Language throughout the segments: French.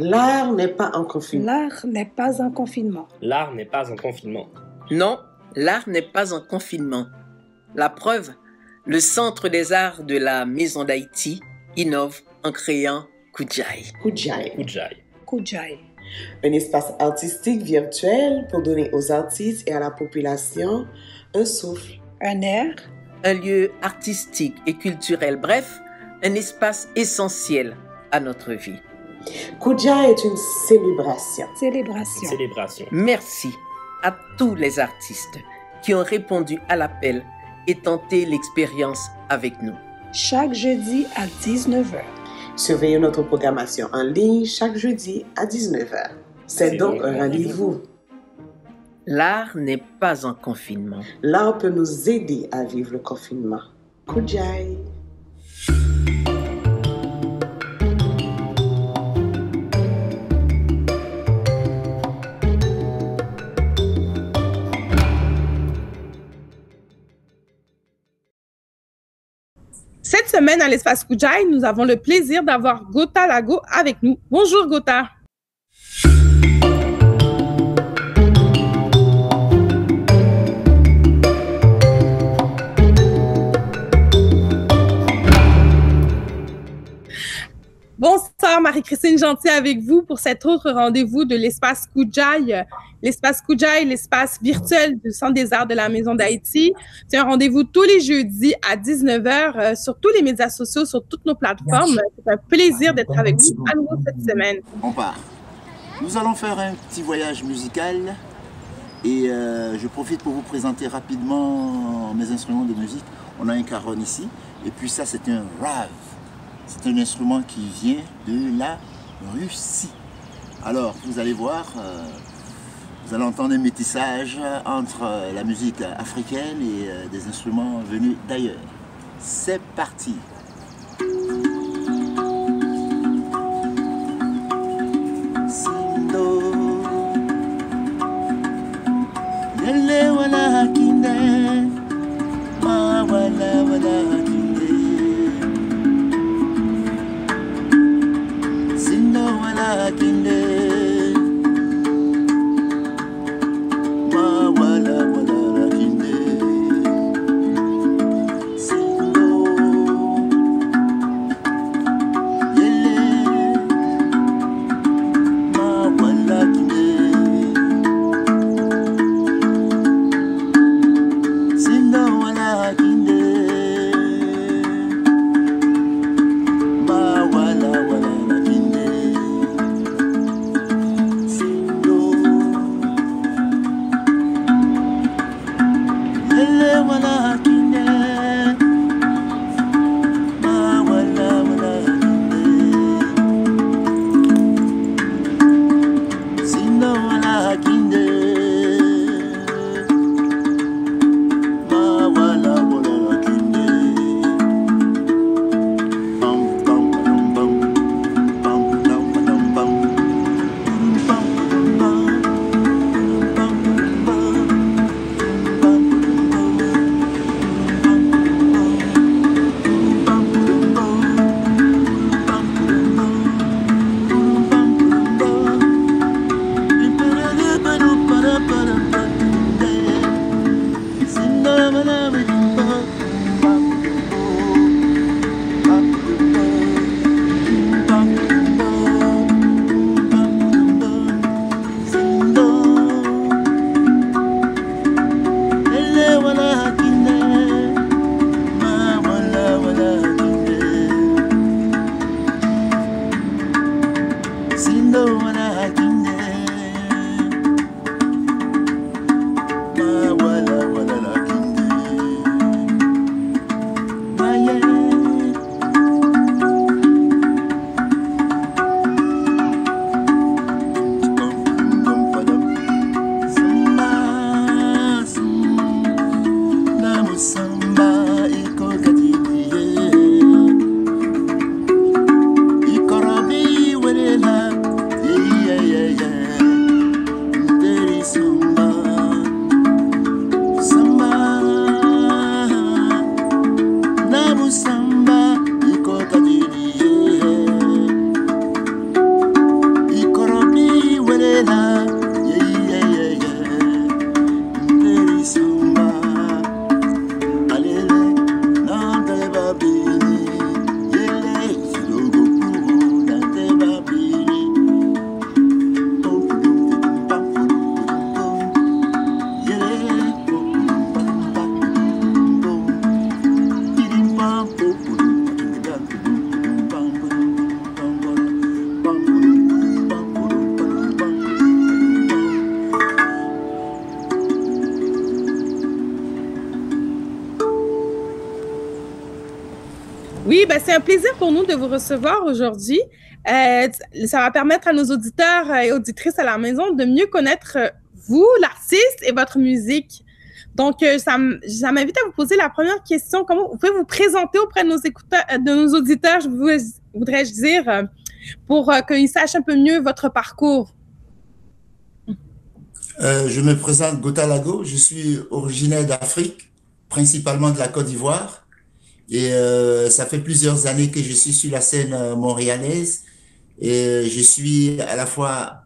L'art n'est pas en confinement. L'art n'est pas en confinement. L'art n'est pas en confinement. Non, l'art n'est pas en confinement. La preuve, le Centre des arts de la Maison d'Haïti innove en créant Kudjai. Kudjai. Kudjai. Kudjai. Un espace artistique virtuel pour donner aux artistes et à la population un souffle. Un air. Un lieu artistique et culturel, bref, un espace essentiel à notre vie. Kudjai est une célébration. Célébration. Célébration. Merci à tous les artistes qui ont répondu à l'appel et tenté l'expérience avec nous. Chaque jeudi à 19h. Surveillez notre programmation en ligne chaque jeudi à 19h. C'est donc un rendez-vous. L'art n'est pas en confinement. L'art peut nous aider à vivre le confinement. Kudjai. Cette semaine, à l'espace Kudjai, nous avons le plaisir d'avoir Gota Lago avec nous. Bonjour Gota. Bonsoir, Marie-Christine Gentil avec vous pour cet autre rendez-vous de l'espace Kudjai. L'espace Kudjai, l'espace virtuel du Centre des arts de la Maison d'Haïti. C'est un rendez-vous tous les jeudis à 19h sur tous les médias sociaux, sur toutes nos plateformes. C'est un plaisir d'être avec vous à nouveau cette semaine. On part. Nous allons faire un petit voyage musical et je profite pour vous présenter rapidement mes instruments de musique. On a un caron ici et puis ça c'est un rave. C'est un instrument qui vient de la Russie. Alors, vous allez voir, vous allez entendre un métissage entre la musique africaine et des instruments venus d'ailleurs. C'est parti! Oui, ben, c'est un plaisir pour nous de vous recevoir aujourd'hui. Ça va permettre à nos auditeurs et auditrices à la maison de mieux connaître vous, l'artiste, et votre musique. Donc, ça m'invite à vous poser la première question. Comment vous pouvez vous présenter auprès de nos auditeurs, voudrais-je dire, pour qu'ils sachent un peu mieux votre parcours? Je me présente Gota Lago, je suis originaire d'Afrique, principalement de la Côte d'Ivoire. Et ça fait plusieurs années que je suis sur la scène montréalaise. Et je suis à la fois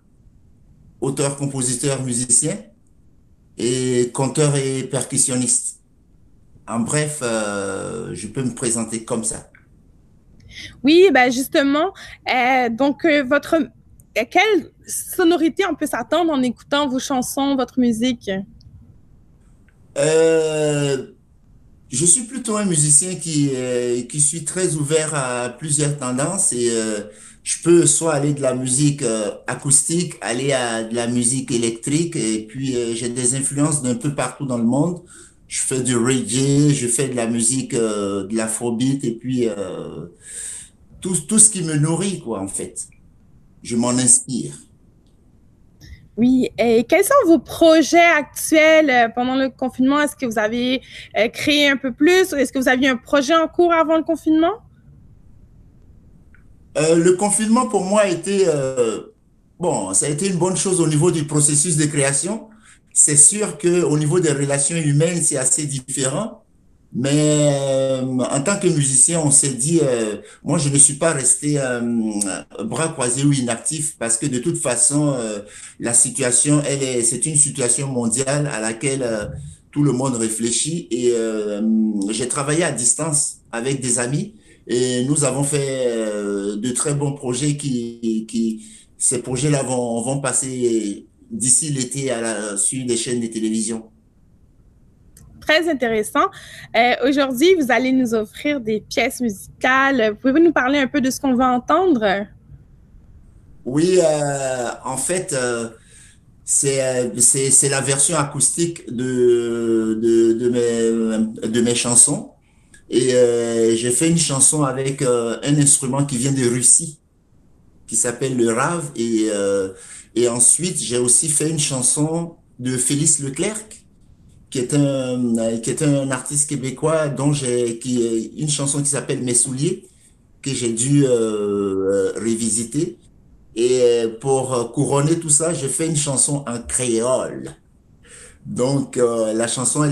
auteur, compositeur, musicien et conteur et percussionniste. En bref, je peux me présenter comme ça. Oui, ben justement, quelle sonorité on peut s'attendre en écoutant vos chansons, votre musique? Je suis plutôt un musicien qui suis très ouvert à plusieurs tendances et je peux soit aller de la musique acoustique, aller à de la musique électrique et puis j'ai des influences d'un peu partout dans le monde. Je fais du reggae, je fais de la musique, de l'afrobeat et puis tout ce qui me nourrit quoi en fait. Je m'en inspire. Oui, et quels sont vos projets actuels pendant le confinement? Est-ce que vous avez créé un peu plus? Est-ce que vous aviez un projet en cours avant le confinement? Le confinement pour moi a été, bon, ça a été une bonne chose au niveau du processus de création. C'est sûr qu'au niveau des relations humaines, c'est assez différent. Mais en tant que musicien, on s'est dit, moi je ne suis pas resté bras croisés ou inactif parce que de toute façon, la situation, c'est une situation mondiale à laquelle tout le monde réfléchit. Et j'ai travaillé à distance avec des amis et nous avons fait de très bons projets ces projets-là vont passer d'ici l'été sur des chaînes de télévision. Très intéressant. Aujourd'hui, vous allez nous offrir des pièces musicales. Pouvez-vous nous parler un peu de ce qu'on va entendre? Oui, en fait, c'est la version acoustique de mes chansons. Et j'ai fait une chanson avec un instrument qui vient de Russie, qui s'appelle le rave. Et ensuite, j'ai aussi fait une chanson de Félix Leclerc, qui est un artiste québécois une chanson qui s'appelle Mes souliers, que j'ai dû revisiter. Et pour couronner tout ça, j'ai fait une chanson en créole. Donc la chanson,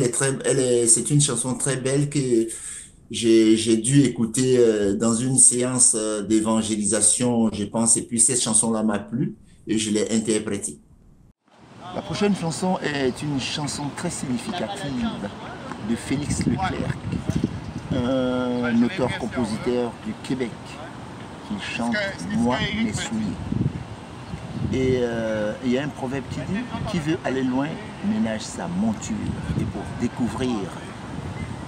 c'est une chanson très belle que j'ai dû écouter dans une séance d'évangélisation, je pense, et puis cette chanson-là m'a plu et je l'ai interprétée. La prochaine chanson est une chanson très significative de Félix Leclerc, un auteur-compositeur du Québec qui chante « Moi, mes souliers ». Et il y a un proverbe qui dit « Qui veut aller loin, ménage sa monture ». Et pour découvrir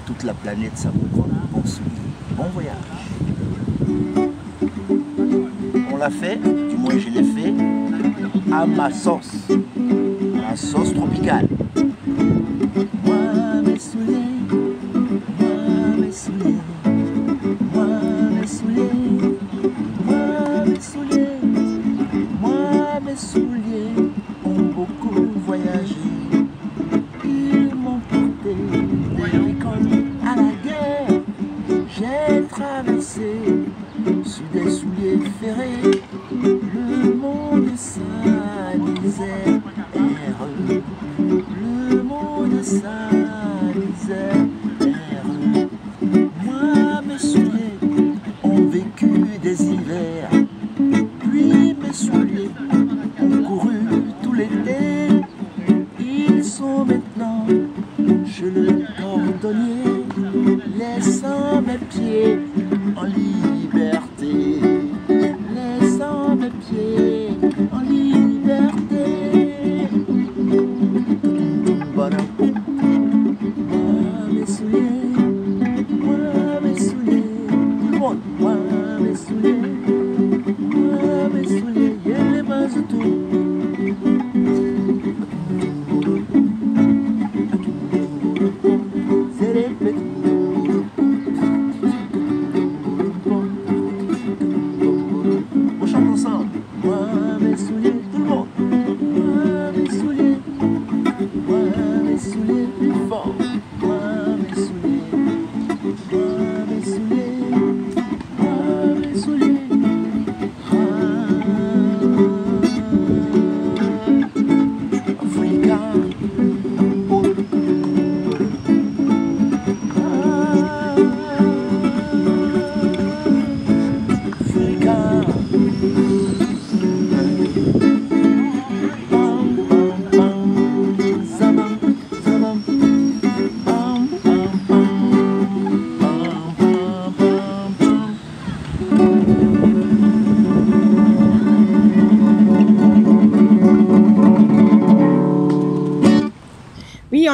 toute la planète, ça vous prend de bons souliers. Bon voyage. On l'a fait, du moins je l'ai fait, à ma sauce tropicale. Moi, mes souliers, moi, mes souliers, moi, mes souliers, moi, mes souliers, moi, mes souliers ont beaucoup voyagé. Ils m'ont porté de l'école à la guerre. J'ai traversé sur des souliers ferrés le monde sa misère. Le monde sa misère. Moi, mes souliers ont vécu des hivers, puis mes souliers ont couru tout l'été. Ils sont maintenant chez le cordonnier, laissant mes pieds en liberté, laissant mes pieds en liberté. Moi, mes souliers, moi, mes souliers, tout le monde, moi, mes souliers, il y a les mains autour.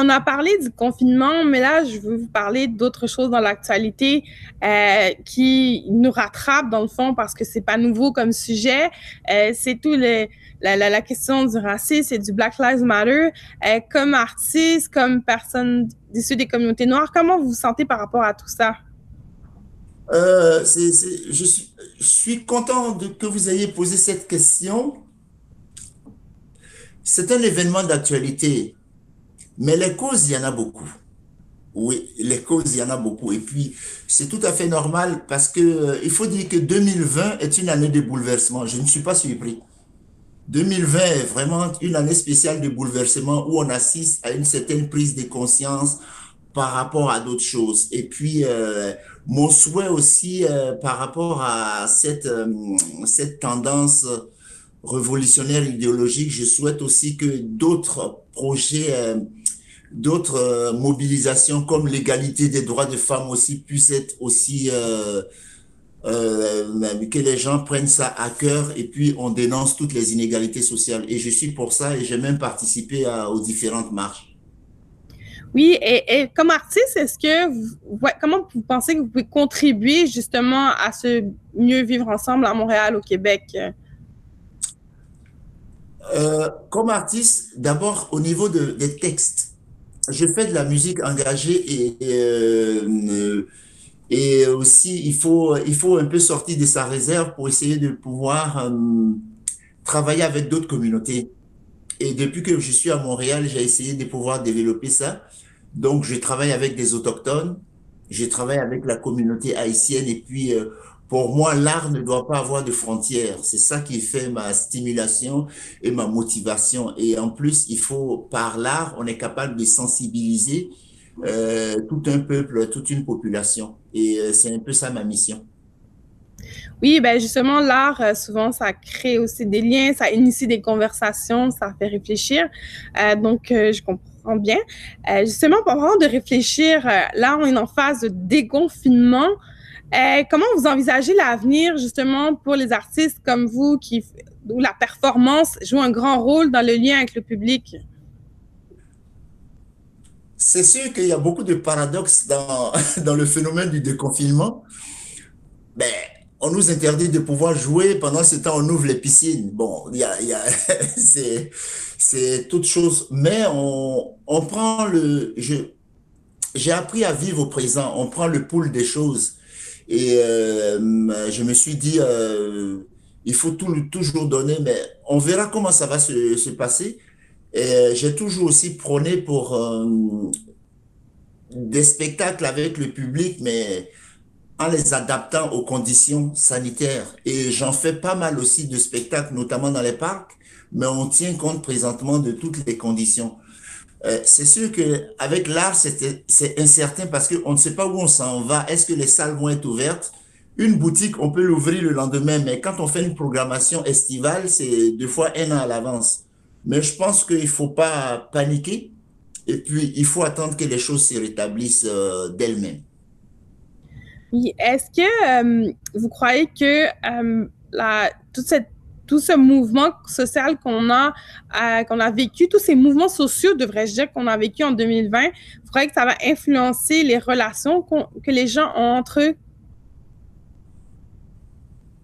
on a parlé du confinement, mais là, je veux vous parler d'autres choses dans l'actualité qui nous rattrapent dans le fond parce que c'est pas nouveau comme sujet. C'est tout la question du racisme et du Black Lives Matter. Comme artiste, comme personne issue des communautés noires, comment vous vous sentez par rapport à tout ça? Je suis content que vous ayez posé cette question. C'est un événement d'actualité, mais les causes, il y en a beaucoup. Oui, les causes, il y en a beaucoup. Et puis, c'est tout à fait normal parce que il faut dire que 2020 est une année de bouleversement. Je ne suis pas surpris. 2020 est vraiment une année spéciale de bouleversement où on assiste à une certaine prise de conscience par rapport à d'autres choses. Et puis, mon souhait aussi par rapport à cette tendance révolutionnaire idéologique, je souhaite aussi que d'autres projets, d'autres mobilisations comme l'égalité des droits des femmes aussi puissent être aussi, que les gens prennent ça à cœur et puis on dénonce toutes les inégalités sociales. Et je suis pour ça et j'ai même participé aux différentes marches. Oui, et comme artiste, comment vous pensez que vous pouvez contribuer justement à ce mieux vivre ensemble à Montréal, au Québec? Comme artiste, d'abord au niveau des textes, je fais de la musique engagée et aussi il faut un peu sortir de sa réserve pour essayer de pouvoir travailler avec d'autres communautés. Et depuis que je suis à Montréal, j'ai essayé de pouvoir développer ça. Donc, je travaille avec des autochtones, je travaille avec la communauté haïtienne et puis pour moi, l'art ne doit pas avoir de frontières. C'est ça qui fait ma stimulation et ma motivation. Et en plus, par l'art, on est capable de sensibiliser tout un peuple, toute une population. Et c'est un peu ça ma mission. Oui, ben justement, l'art, souvent, ça crée aussi des liens, ça initie des conversations, ça fait réfléchir. Donc, je comprends bien. Justement, parlant de réfléchir, là, on est en phase de déconfinement. Comment vous envisagez l'avenir, justement, pour les artistes comme vous, où la performance joue un grand rôle dans le lien avec le public? C'est sûr qu'il y a beaucoup de paradoxes dans le phénomène du déconfinement. Ben, on nous interdit de pouvoir jouer, pendant ce temps, on ouvre les piscines. Bon, c'est toute chose. Mais on prend j'ai appris à vivre au présent. On prend le pouls des choses. Et je me suis dit, il faut toujours donner, mais on verra comment ça va se passer. Et j'ai toujours aussi prôné pour des spectacles avec le public, mais en les adaptant aux conditions sanitaires. Et j'en fais pas mal aussi de spectacles, notamment dans les parcs, mais on tient compte présentement de toutes les conditions. C'est sûr qu'avec l'art, c'est incertain parce qu'on ne sait pas où on s'en va. Est-ce que les salles vont être ouvertes? Une boutique, on peut l'ouvrir le lendemain, mais quand on fait une programmation estivale, c'est 2 fois 1 an à l'avance. Mais je pense qu'il ne faut pas paniquer et puis il faut attendre que les choses se rétablissent d'elles-mêmes. Oui. Est-ce que vous croyez que tout ce mouvement social qu'on a vécu, tous ces mouvements sociaux, devrais-je dire, qu'on a vécu en 2020, vous croyez que ça va influencer les relations que les gens ont entre eux?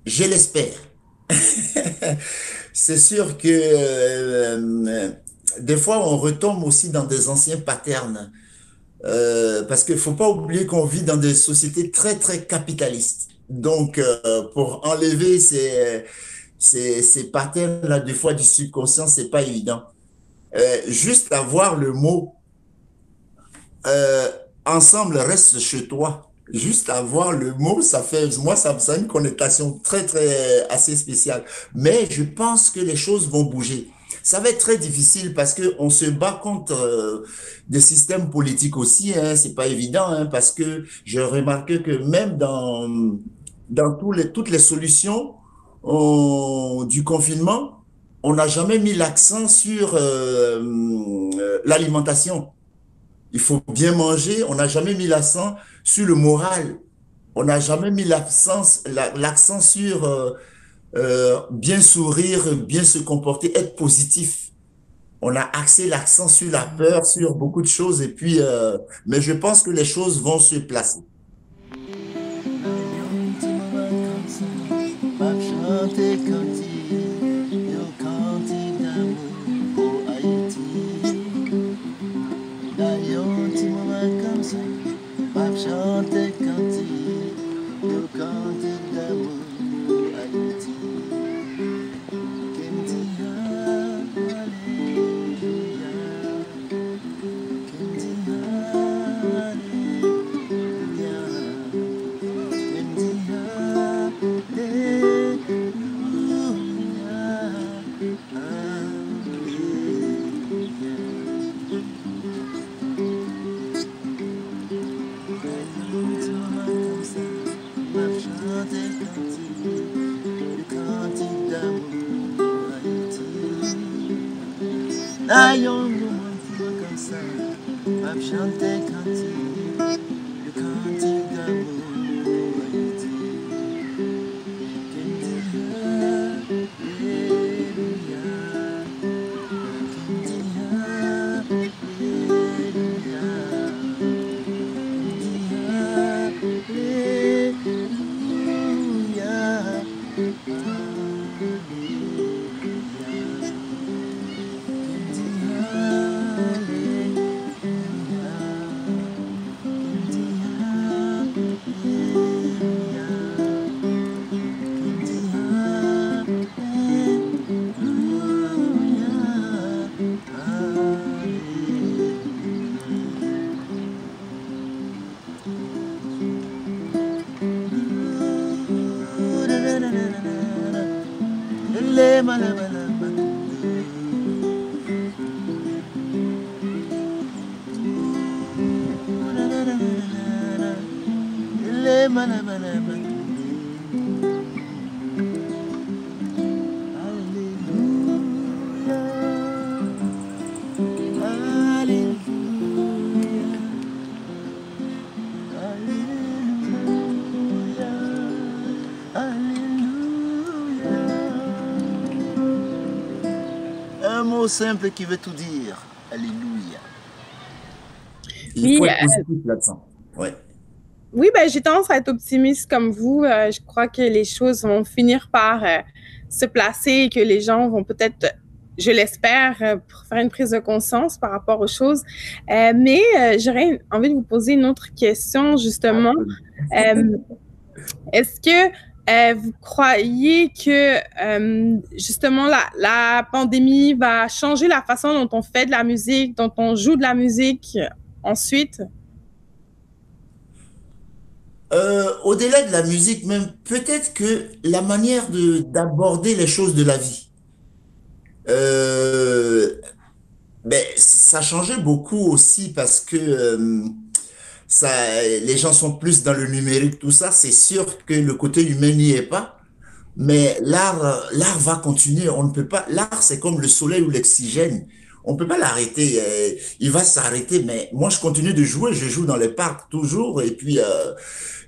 Je l'espère. C'est sûr que des fois, on retombe aussi dans des anciens patterns. Parce qu'il ne faut pas oublier qu'on vit dans des sociétés très, très capitalistes. Donc, pour enlever ces patterns-là, des fois, du subconscient, c'est pas évident. Juste avoir le mot ensemble reste chez toi. Juste avoir le mot, ça a une connotation très, très assez spéciale. Mais je pense que les choses vont bouger. Ça va être très difficile parce que on se bat contre des systèmes politiques aussi, hein, c'est pas évident, hein, parce que j'ai remarqué que même dans toutes les solutions du confinement, on n'a jamais mis l'accent sur l'alimentation. Il faut bien manger, on n'a jamais mis l'accent sur le moral. On n'a jamais mis l'accent sur bien sourire, bien se comporter, être positif. on a axé l'accent sur la peur, sur beaucoup de choses, et puis, mais je pense que les choses vont se placer. Un mot simple qui veut tout dire. Alléluia. Il Oui, faut être positif là-dedans. Ouais. oui, ben, j'ai tendance à être optimiste comme vous. Je crois que les choses vont finir par se placer et que les gens vont peut-être, je l'espère, pour faire une prise de conscience par rapport aux choses. Mais j'aurais envie de vous poser une autre question, justement. Est-ce que vous croyez que justement la pandémie va changer la façon dont on fait de la musique, dont on joue de la musique ensuite? Au-delà de la musique, même peut-être que la manière d'aborder les choses de la vie, ben, ça changeait beaucoup aussi parce que ça, les gens sont plus dans le numérique, tout ça. C'est sûr que le côté humain n'y est pas, mais l'art va continuer. On ne peut pas. L'art, c'est comme le soleil ou l'oxygène. On ne peut pas l'arrêter. Il va s'arrêter. Mais moi, je continue de jouer. Je joue dans les parcs toujours. Et puis,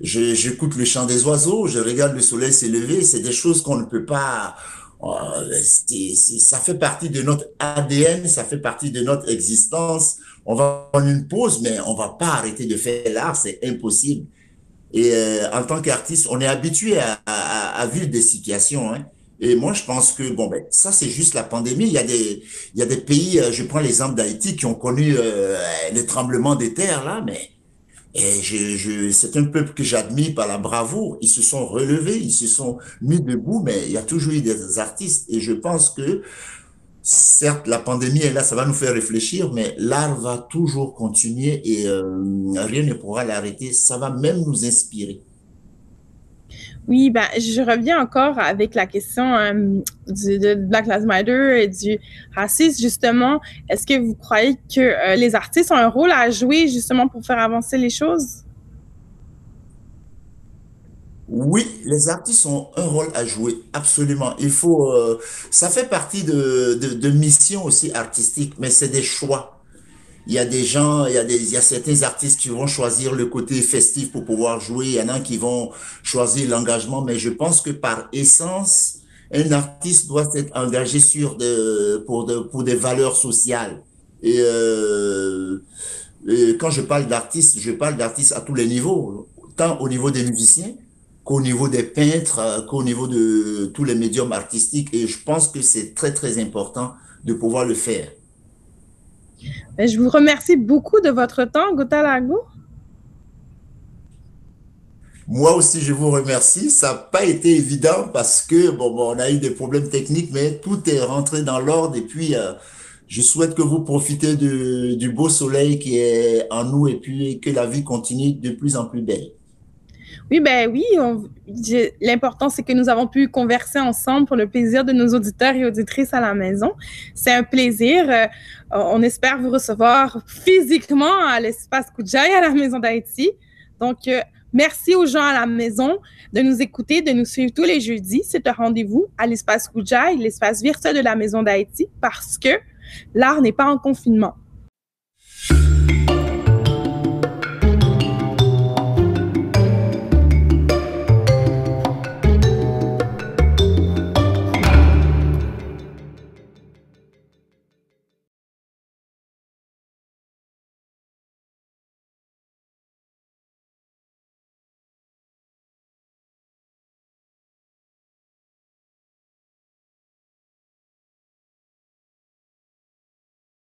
j'écoute le chant des oiseaux. Je regarde le soleil s'élever. C'est des choses qu'on ne peut pas. Ça fait partie de notre ADN. Ça fait partie de notre existence. On va prendre une pause, mais on va pas arrêter de faire l'art. C'est impossible. Et en tant qu'artiste, on est habitué à vivre des situations, hein. Et moi, je pense que bon, ben, ça, c'est juste la pandémie. Il y a des pays, je prends l'exemple d'Haïti, qui ont connu les tremblements de terre, là, mais c'est un peuple que j'admire par la bravoure. Ils se sont relevés, ils se sont mis debout, mais il y a toujours eu des artistes. Et je pense que, certes, la pandémie est là, ça va nous faire réfléchir, mais l'art va toujours continuer et rien ne pourra l'arrêter. Ça va même nous inspirer. Oui, ben, je reviens encore avec la question de Black Lives Matter et du racisme, justement. Est-ce que vous croyez que les artistes ont un rôle à jouer, justement, pour faire avancer les choses? Oui, les artistes ont un rôle à jouer, absolument. Il faut, ça fait partie de missions aussi artistiques, mais c'est des choix. Il y a des gens, il y a certains artistes qui vont choisir le côté festif pour pouvoir jouer. Il y en a qui vont choisir l'engagement, mais je pense que par essence, Un artiste doit s'être engagé pour des valeurs sociales. Et, quand je parle d'artistes à tous les niveaux, tant au niveau des musiciens qu'au niveau des peintres, qu'au niveau de tous les médiums artistiques. Et je pense que c'est très, très important de pouvoir le faire. Je vous remercie beaucoup de votre temps, Gotalago. Moi aussi, je vous remercie. Ça n'a pas été évident parce que, on a eu des problèmes techniques, mais tout est rentré dans l'ordre. Et puis, je souhaite que vous profitez du beau soleil qui est en nous et puis que la vie continue de plus en plus belle. Oui, ben oui. L'important, c'est que nous avons pu converser ensemble pour le plaisir de nos auditeurs et auditrices à la maison. C'est un plaisir. On espère vous recevoir physiquement à l'espace Kujaï à la Maison d'Haïti. Donc, merci aux gens à la maison de nous écouter, de nous suivre tous les jeudis. C'est un rendez-vous à l'espace Kujaï, l'espace virtuel de la Maison d'Haïti, parce que l'art n'est pas en confinement.